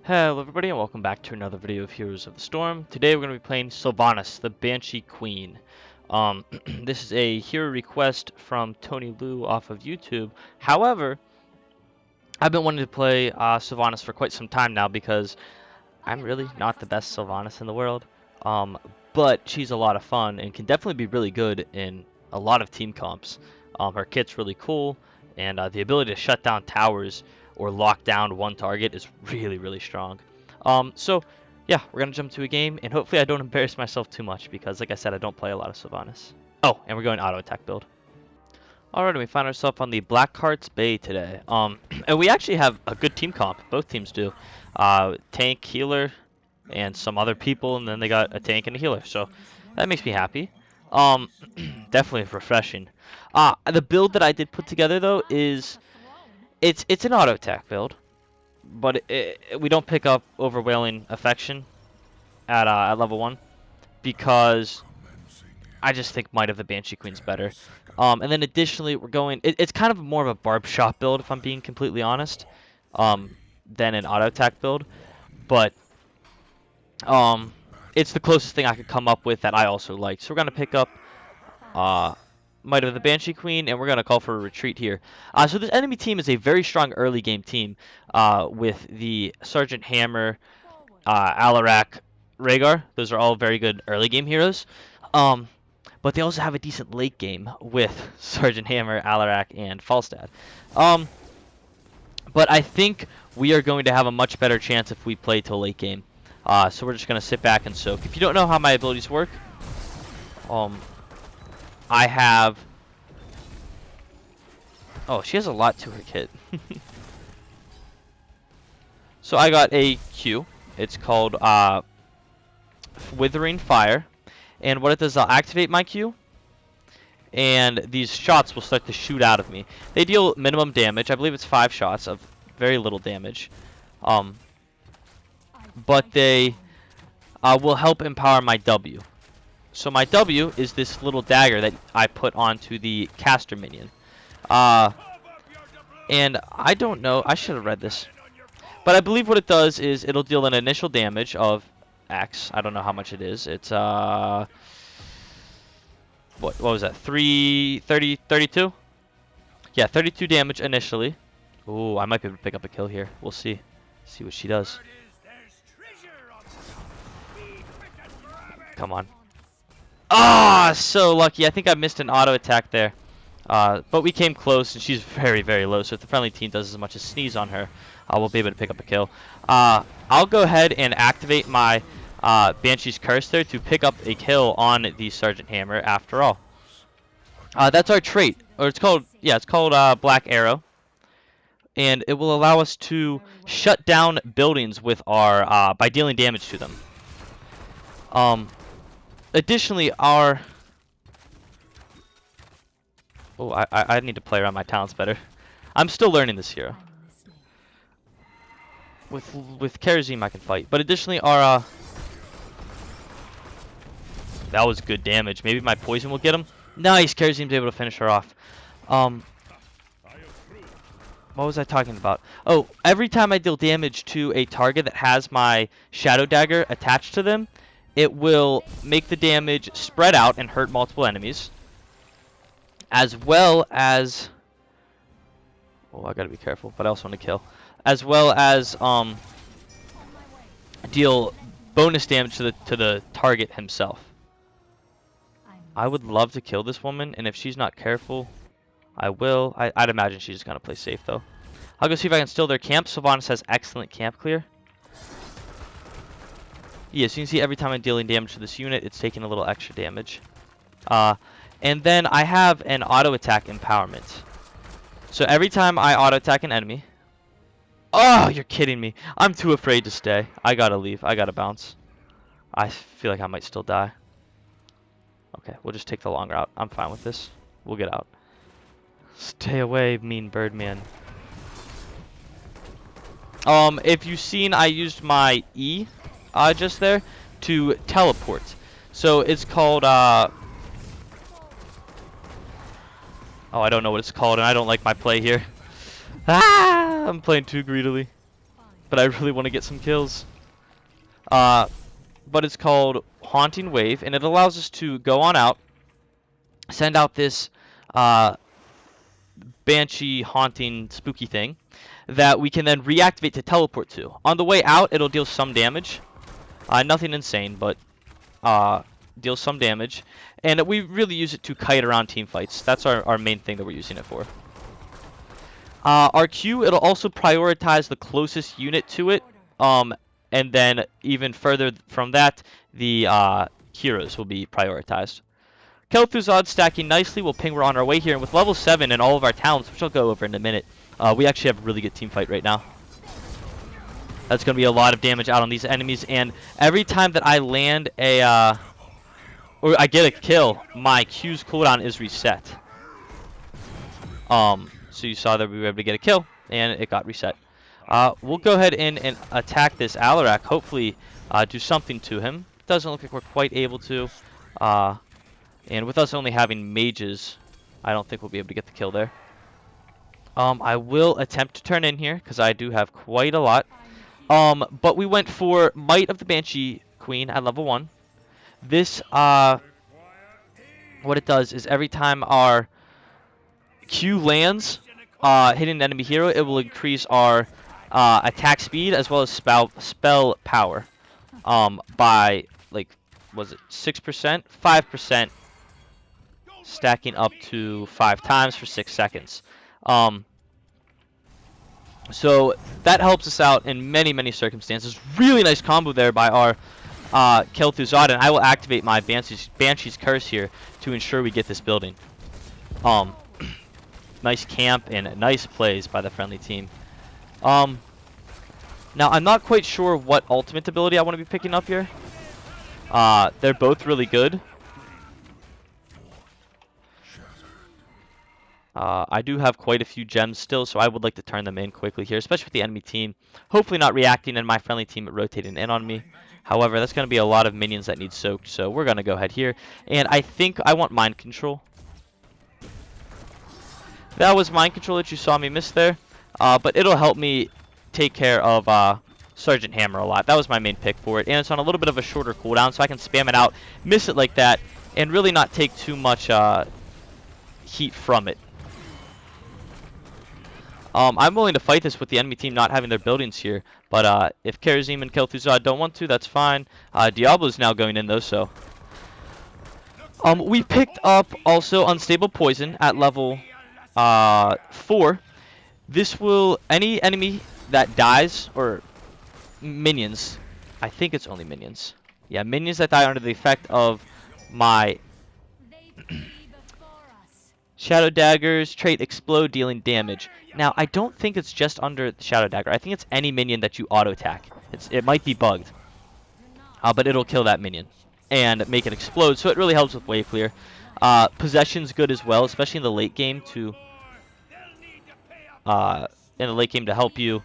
Hello everybody and welcome back to another video of Heroes of the Storm. Today we're going to be playing Sylvanas, the Banshee Queen. This is a hero request from Tony Liu off of YouTube. However, I've been wanting to play Sylvanas for quite some time now because I'm really not the best Sylvanas in the world. But she's a lot of fun and can definitely be really good in a lot of team comps. Her kit's really cool, and the ability to shut down towers or lock down one target is really strong. So yeah, we're gonna jump to a game, and hopefully I don't embarrass myself too much because, like I said, I don't play a lot of Sylvanas. Oh, and we're going auto attack build. Alright, we find ourselves on the Black Hearts Bay today. And we actually have a good team comp. Both teams do. Tank, healer, and some other people, and then they got a tank and a healer. So that makes me happy. Definitely refreshing. The build that I did put together though is it's an auto attack build, but we don't pick up Overwhelming Affection at level 1 because I just think Might of the Banshee Queen's better. And then additionally, we're going. It's kind of more of a barb shop build, if I'm being completely honest, than an auto attack build. But it's the closest thing I could come up with that I also like. So we're gonna pick up Might of the Banshee Queen, and we're gonna call for a retreat here. So this enemy team is a very strong early game team with the Sergeant Hammer, Alarak, Rhaegar. Those are all very good early game heroes. But they also have a decent late game with Sergeant Hammer, Alarak, and Falstad. But I think we are going to have a much better chance if we play till late game. So we're just going to sit back and soak. If you don't know how my abilities work, I have... Oh, she has a lot to her kit. So I got a Q. It's called Withering Fire. And what it does, I'll activate my Q, and these shots will start to shoot out of me. They deal minimum damage. I believe it's 5 shots of very little damage. But they will help empower my W. So my W is this little dagger that I put onto the caster minion. And I don't know. I should have read this. But I believe what it does is it'll deal an initial damage of X. I don't know how much it is. It's what was that? 32? Yeah, 32 damage initially. Ooh, I might be able to pick up a kill here. We'll see. See what she does. Come on. Ah, so lucky. I think I missed an auto attack there. But we came close, and she's very low. So if the friendly team does as much as sneeze on her, we'll be able to pick up a kill. I'll go ahead and activate my Banshee's Curse there to pick up a kill on the Sergeant Hammer after all. That's our trait, or it's called Black Arrow, and it will allow us to shut down buildings with our by dealing damage to them. Additionally, our I need to play around my talents better. I'm still learning this hero. With Karazim I can fight, but additionally our that was good damage. Maybe my poison will get him. Nice, Karazim's able to finish her off. What was I talking about? Oh, every time I deal damage to a target that has my Shadow Dagger attached to them, it will make the damage spread out and hurt multiple enemies. As well as... Oh, I gotta be careful, but I also want to kill. As well as deal bonus damage to the target himself. I would love to kill this woman, and if she's not careful, I will. I'd imagine she's just gonna play safe though. I'll go see if I can steal their camp. Sylvannas has excellent camp clear. Yes, you can see every time I'm dealing damage to this unit, it's taking a little extra damage. And then I have an auto attack empowerment. So every time I auto attack an enemy... Oh, you're kidding me. I'm too afraid to stay. I gotta leave. I gotta bounce. I feel like I might still die. Okay, we'll just take the long route. I'm fine with this. We'll get out. Stay away, mean Birdman. If you've seen, I used my E just there to teleport. So it's called, oh, I don't know what it's called, and I don't like my play here. Ah, I'm playing too greedily. but I really want to get some kills. But it's called Haunting Wave, and it allows us to go on out, send out this uh, banshee haunting spooky thing that we can then reactivate to teleport to. On the way out, it'll deal some damage. Nothing insane, but deals some damage. And we really use it to kite around team fights. That's our main thing that we're using it for. Our Q, it'll also prioritize the closest unit to it. And then even further from that, the heroes will be prioritized. Kel'Thuzad stacking nicely. We'll ping we're on our way here. And with level 7 and all of our talents, which I'll go over in a minute, we actually have a really good team fight right now. That's going to be a lot of damage out on these enemies. And every time that I land or I get a kill, my Q's cooldown is reset. So you saw that we were able to get a kill, and it got reset. We'll go ahead and attack this Alarak. Hopefully do something to him. Doesn't look like we're quite able to. And with us only having mages, I don't think we'll be able to get the kill there. I will attempt to turn in here, because I do have quite a lot. But we went for Might of the Banshee Queen at level 1. This, what it does is every time our Q lands, hitting an enemy hero, it will increase our attack speed as well as spell power by, like, was it 6%? 5%, stacking up to 5 times for 6 seconds. So that helps us out in many, many circumstances. Really nice combo there by our Kel'Thuzad, and I will activate my Banshee's Curse here to ensure we get this building. Nice camp and nice plays by the friendly team. Now I'm not quite sure what ultimate ability I want to be picking up here. They're both really good. I do have quite a few gems still, so I would like to turn them in quickly here, especially with the enemy team. Hopefully not reacting and my friendly team rotating in on me. However, that's going to be a lot of minions that need soaked, so we're going to go ahead here. And I think I want Mind Control. That was Mind Control that you saw me miss there, but it'll help me take care of Sergeant Hammer a lot. That was my main pick for it, and it's on a little bit of a shorter cooldown, so I can spam it out, miss it like that, and really not take too much heat from it. I'm willing to fight this with the enemy team not having their buildings here, but if Karazim and Kel'Thuzad don't want to, that's fine. Diablo's now going in though, so. We picked up also Unstable Poison at level 4. This will, any enemy that dies, or minions, I think it's only minions. Yeah, minions that die under the effect of my Shadow Dagger's trait Explode, dealing damage. Now, I don't think it's just under the Shadow Dagger. I think it's any minion that you auto-attack. It might be bugged, but it'll kill that minion and make it explode, so it really helps with wave clear. Possession's good as well, especially in the late game to help you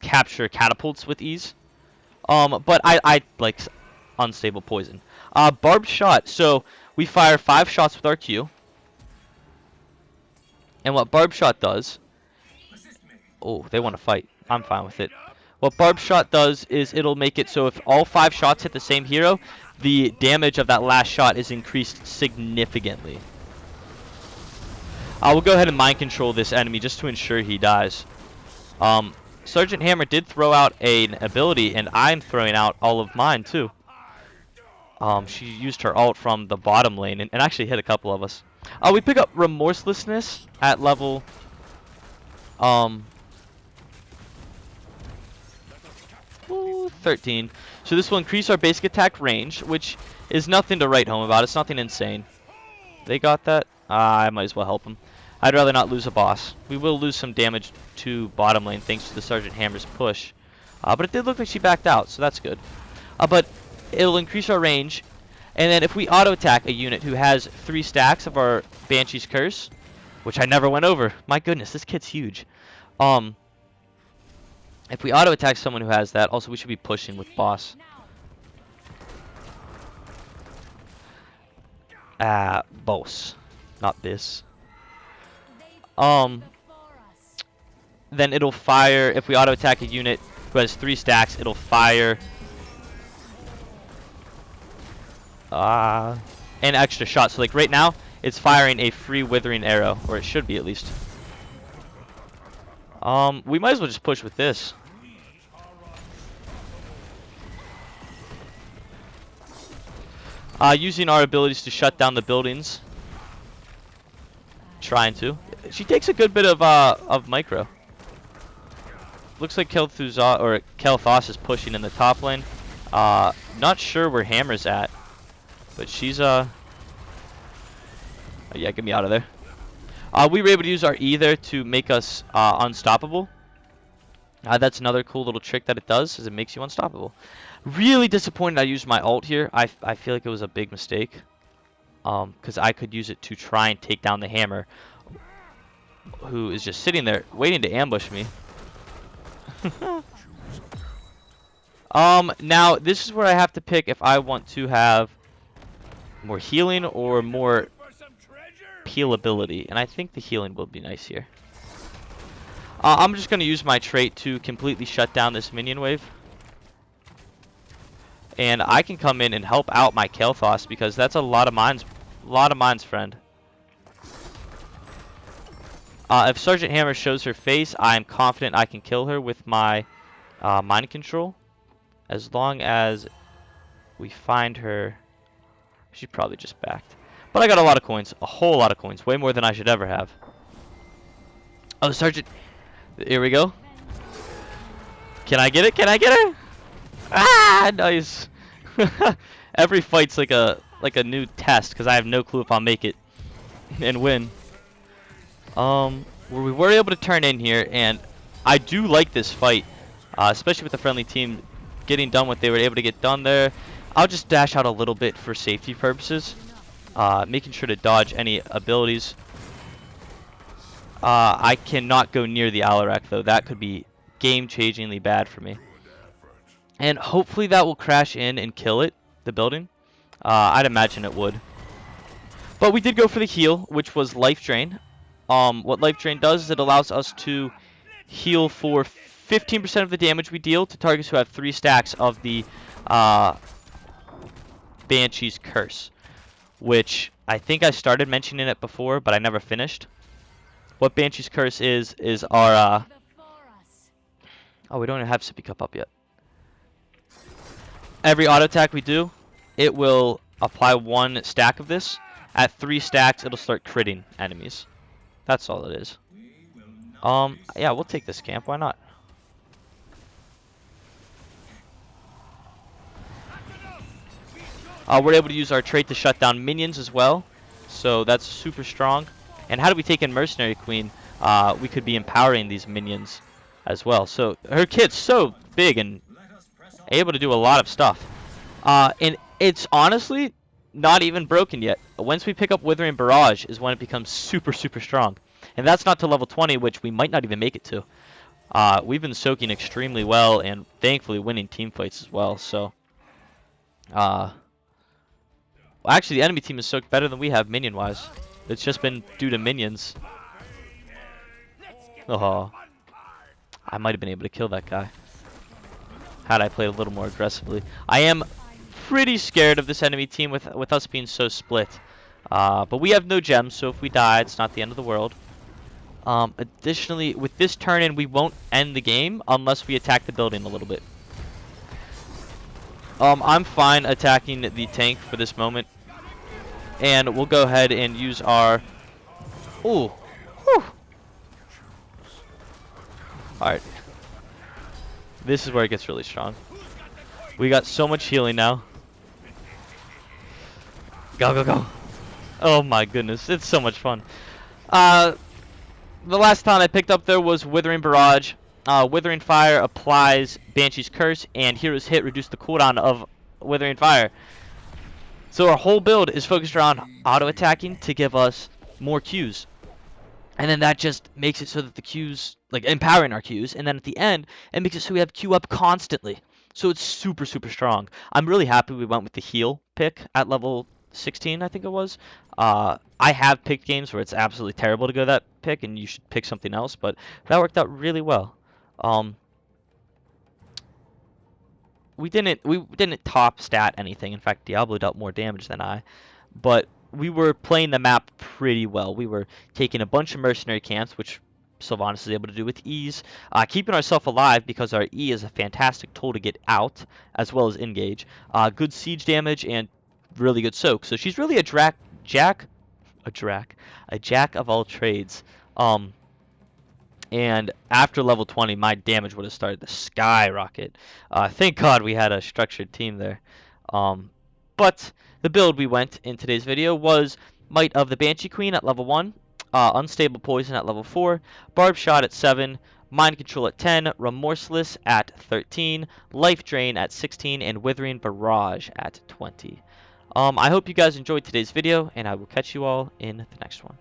capture catapults with ease. But I like Unstable Poison. Barbed Shot. So we fire 5 shots with our Q. And what Barbed Shot does... Oh, they want to fight. I'm fine with it. What Barbed Shot does is it'll make it so if all 5 shots hit the same hero, the damage of that last shot is increased significantly. I will go ahead and Mind Control this enemy just to ensure he dies. Sergeant Hammer did throw out an ability, and I'm throwing out all of mine too. She used her ult from the bottom lane and actually hit a couple of us. We pick up Remorselessness at level 13. So this will increase our basic attack range, which is nothing to write home about. It's nothing insane. They got that? I might as well help them. I'd rather not lose a boss. We will lose some damage to bottom lane thanks to the Sergeant Hammer's push. But it did look like she backed out, so that's good. But it'll increase our range. And then if we auto-attack a unit who has 3 stacks of our Banshee's Curse, which I never went over. My goodness, this kit's huge. If we auto-attack someone who has that, also we should be pushing with boss. Boss. Not this. then it'll fire. If we auto attack a unit who has 3 stacks, it'll fire an extra shot. So like right now, it's firing a free withering arrow, or it should be at least. We might as well just push with this. Using our abilities to shut down the buildings. Trying to. She takes a good bit of micro. Looks like Kel'Thas is pushing in the top lane. Not sure where Hammer's at, but she's oh, yeah, get me out of there. We were able to use our E there to make us unstoppable. That's another cool little trick that it does, is it makes you unstoppable. Really disappointed I used my ult here. I feel like it was a big mistake. Because I could use it to try and take down the Hammer, who is just sitting there waiting to ambush me. Now this is where I have to pick if I want to have more healing or more peel ability, and I think the healing will be nice here. I'm just going to use my trait to completely shut down this minion wave. And I can come in and help out my Kel'Thas because that's a lot of mines, friend. If Sergeant Hammer shows her face, I am confident I can kill her with my mind control. As long as we find her. She probably just backed. But I got a lot of coins, a whole lot of coins, way more than I should ever have. Oh, Sergeant. Here we go. Can I get it? Can I get her? Ah, nice. Every fight's like a new test because I have no clue if I'll make it and win. Where we were able to turn in here, and I do like this fight, especially with the friendly team getting done what they were able to get done there. I'll just dash out a little bit for safety purposes, making sure to dodge any abilities. I cannot go near the Alarak though. That could be game-changingly bad for me. And hopefully that will crash in and kill it, the building. I'd imagine it would. But we did go for the heal, which was Life Drain. What Life Drain does is it allows us to heal for 15% of the damage we deal to targets who have 3 stacks of the Banshee's Curse. Which I think I started mentioning it before, but I never finished. What Banshee's Curse is our... Oh, we don't even have Sippy Cup up yet. Every auto attack we do, it will apply 1 stack of this. At 3 stacks, it'll start critting enemies. That's all it is. Yeah, we'll take this camp. Why not? We're able to use our trait to shut down minions as well. So that's super strong. And how do we take in Mercenary Queen? We could be empowering these minions as well. So her kit's so big and able to do a lot of stuff. And it's honestly not even broken yet. Once we pick up Withering Barrage is when it becomes super, super strong. And that's not to level 20, which we might not even make it to. We've been soaking extremely well and thankfully winning team fights as well. So, actually, the enemy team has soaked better than we have minion-wise. It's just been due to minions. Oh, I might have been able to kill that guy had I played a little more aggressively. I am pretty scared of this enemy team with us being so split. But we have no gems, so if we die, it's not the end of the world. Additionally, with this turn in, we won't end the game unless we attack the building a little bit. I'm fine attacking the tank for this moment. And we'll go ahead and use our... Ooh. Whew. Alright. This is where it gets really strong. We got so much healing now. Go, go, go. Oh my goodness. It's so much fun. The last time I picked up there was Withering Barrage. Withering Fire applies Banshee's Curse, and Hero's Hit reduce the cooldown of Withering Fire. So our whole build is focused around auto-attacking to give us more Qs. And then that just makes it so that the Qs, like empowering our Qs, and then at the end, it makes it so we have Q up constantly. So it's super, super strong. I'm really happy we went with the heal pick at level 16, I think it was. I have picked games where it's absolutely terrible to go that pick, and you should pick something else, but that worked out really well. Um, we didn't top stat anything. In fact, Diablo dealt more damage than I, but we were playing the map pretty well. We were taking a bunch of mercenary camps, which Sylvanas is able to do with ease, keeping ourselves alive because our E is a fantastic tool to get out as well as engage. Good siege damage and really good soak. So she's really a jack of all trades. Um, and after level 20, my damage would have started to skyrocket. Thank God we had a structured team there. Um, but the build we went in today's video was Might of the Banshee Queen at level 1, Unstable Poison at level 4, Barb Shot at 7, Mind Control at 10, Remorseless at 13, Life Drain at 16, and Withering Barrage at 20. I hope you guys enjoyed today's video, and I will catch you all in the next one.